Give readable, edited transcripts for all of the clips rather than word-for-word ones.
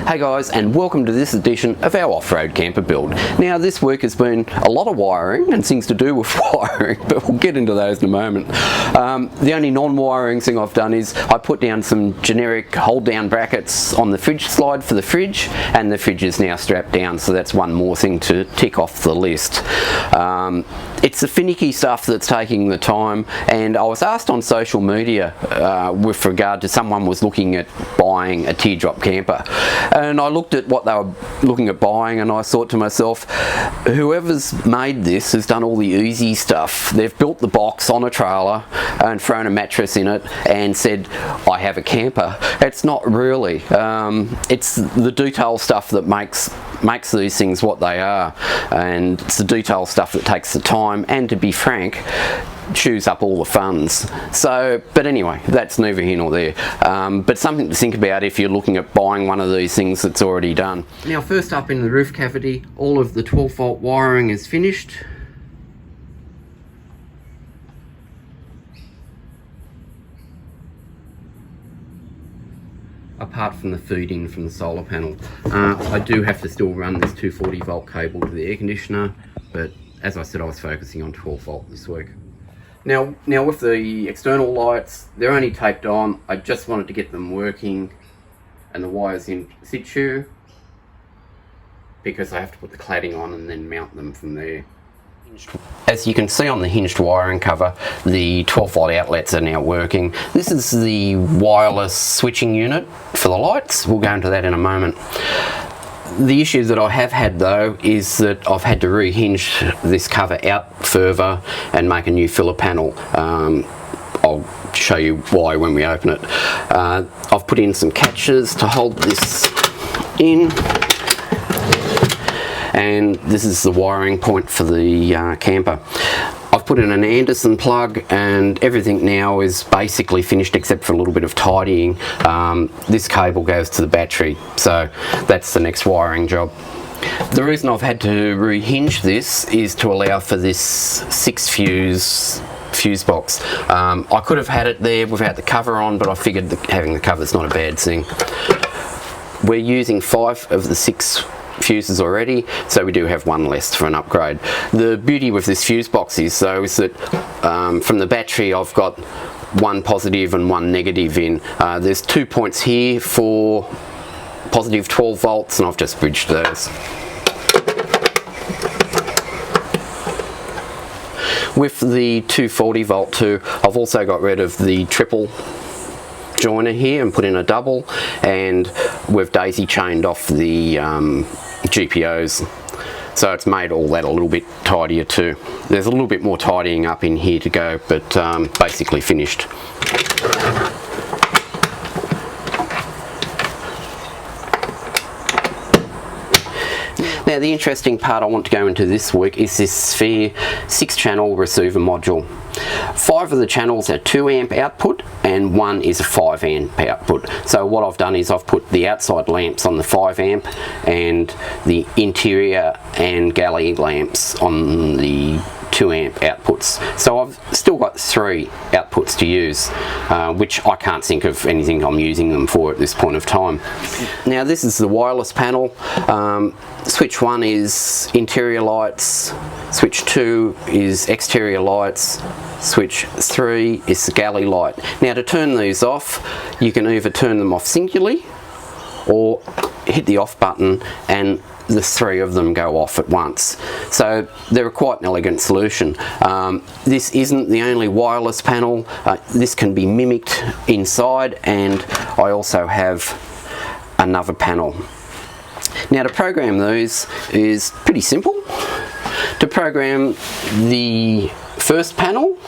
Hey guys, and welcome to this edition of our off-road camper build. Now this week has been a lot of wiring and things to do with wiring, but we'll get into those in a moment. The only non-wiring thing I've done is I put down some generic hold-down brackets on the fridge slide for the fridge, and the fridge is now strapped down, so that's one more thing to tick off the list. It's the finicky stuff that's taking the time, and I was asked on social media with regard to someone was looking at buying a teardrop camper, and I looked at what they were looking at buying and I thought to myself, whoever's made this has done all the easy stuff. They've built the box on a trailer and thrown a mattress in it and said, I have a camper. It's not really. It's the detail stuff that makes these things what they are, and it's the detail stuff that takes the time and, to be frank, chews up all the funds. So, but anyway, that's neither here nor there. But something to think about if you're looking at buying one of these things that's already done. Now, first up in the roof cavity, all of the 12-volt wiring is finished. Apart from the feed-in from the solar panel. I do have to still run this 240-volt cable to the air conditioner, but as I said, I was focusing on 12-volt this week. Now with the external lights, they're only taped on. I just wanted to get them working and the wires in situ, because I have to put the cladding on and then mount them from there. As you can see on the hinged wiring cover, the 12-volt outlets are now working. This is the wireless switching unit for the lights. We'll go into that in a moment. The issue that I have had though is that I've had to rehinge this cover out further and make a new filler panel. I'll show you why when we open it. I've put in some catches to hold this in, and this is the wiring point for the camper. I've put in an Anderson plug, and everything now is basically finished except for a little bit of tidying. This cable goes to the battery, so that's the next wiring job. The reason I've had to rehinge this is to allow for this 6 fuse box. I could have had it there without the cover on, but I figured that having the cover is not a bad thing. We're using 5 of the 6 fuses already, so we do have one less for an upgrade. The beauty with this fuse box is though is that from the battery I've got 1 positive and 1 negative in. There's 2 points here for positive 12 volts, and I've just bridged those. With the 240 volt too, I've also got rid of the triple joiner here and put in a double, and we've daisy chained off the GPOs, so it's made all that a little bit tidier too. There's a little bit more tidying up in here to go, but basically finished. Now the interesting part I want to go into this week is this Sphere 6-channel receiver module. 5 of the channels are 2 amp output and 1 is a 5 amp output. So what I've done is I've put the outside lamps on the 5 amp and the interior and galley lamps on the 2 amp outputs. So I've still got 3 outputs to use, which I can't think of anything I'm using them for at this point of time. Now this is the wireless panel. Switch 1 is interior lights, switch 2 is exterior lights, switch 3 is the galley light. Now to turn these off, you can either turn them off singularly or hit the off button and the 3 of them go off at once. So they're quite an elegant solution. This isn't the only wireless panel. This can be mimicked inside, and I also have another panel. Now to program these is pretty simple. To program the first panel,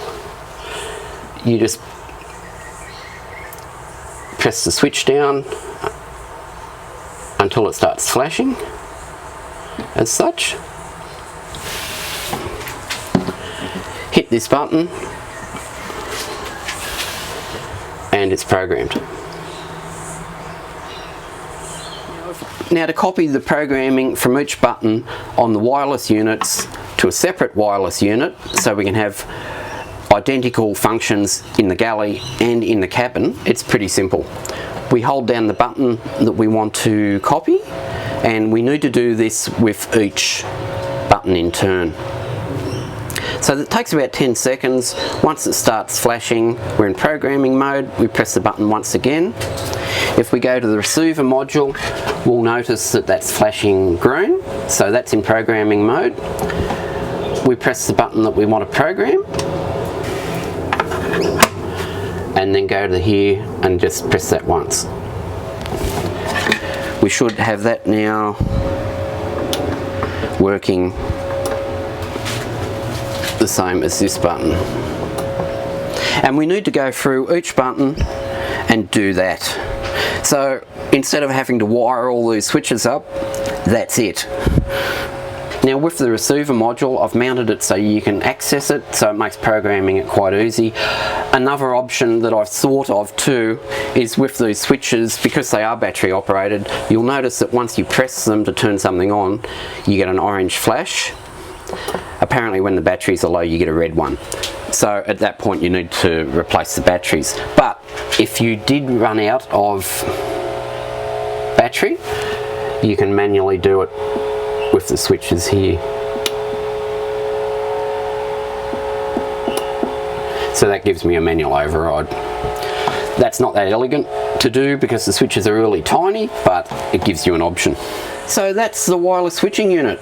you just press the switch down until it starts flashing, as such. Hit this button and it's programmed. Now to copy the programming from each button on the wireless units to a separate wireless unit, so we can have identical functions in the galley and in the cabin, it's pretty simple. we hold down the button that we want to copy, and we need to do this with each button in turn. So that takes about 10 seconds. Once it starts flashing, we're in programming mode. We press the button once again. If we go to the receiver module, we'll notice that that's flashing green, so that's in programming mode. We press the button that we want to program, and then go to here and just press that once. We should have that now working the same as this button. And we need to go through each button and do that. So instead of having to wire all these switches up, that's it. Now with the receiver module, I've mounted it so you can access it, so it makes programming it quite easy. Another option that I've thought of too is with these switches, because they are battery operated, you'll notice that once you press them to turn something on, you get an orange flash. Apparently when the batteries are low, you get a red one. So at that point you need to replace the batteries. But if you did run out of battery, you can manually do it with the switches here. So that gives me a manual override. That's not that elegant to do because the switches are really tiny, but it gives you an option. So that's the wireless switching unit.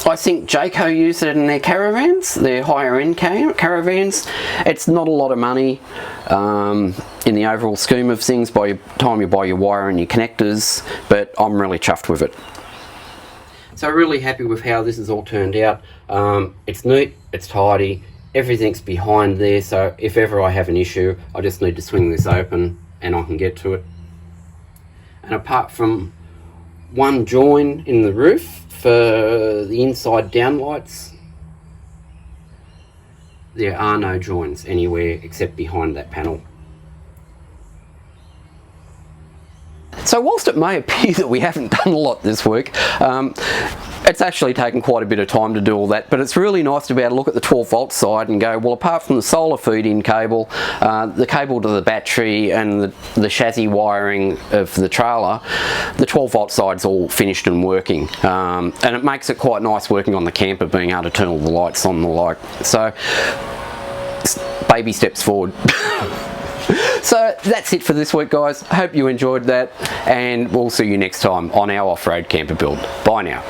I think Jayco use it in their caravans, their higher end caravans. It's not a lot of money in the overall scheme of things by the time you buy your wire and your connectors, but I'm really chuffed with it. So really happy with how this has all turned out. It's neat, it's tidy, everything's behind there, so if ever I have an issue, I just need to swing this open and I can get to it. And apart from one join in the roof for the inside downlights, there are no joins anywhere except behind that panel. So whilst it may appear that we haven't done a lot this week, it's actually taken quite a bit of time to do all that, but it's really nice to be able to look at the 12 volt side and go, well, apart from the solar feed-in cable, the cable to the battery and the chassis wiring of the trailer, the 12 volt side's all finished and working. And it makes it quite nice working on the camper, being able to turn all the lights on and the like. So, baby steps forward. So that's it for this week, guys. Hope you enjoyed that, and we'll see you next time on our off-road camper build. Bye now.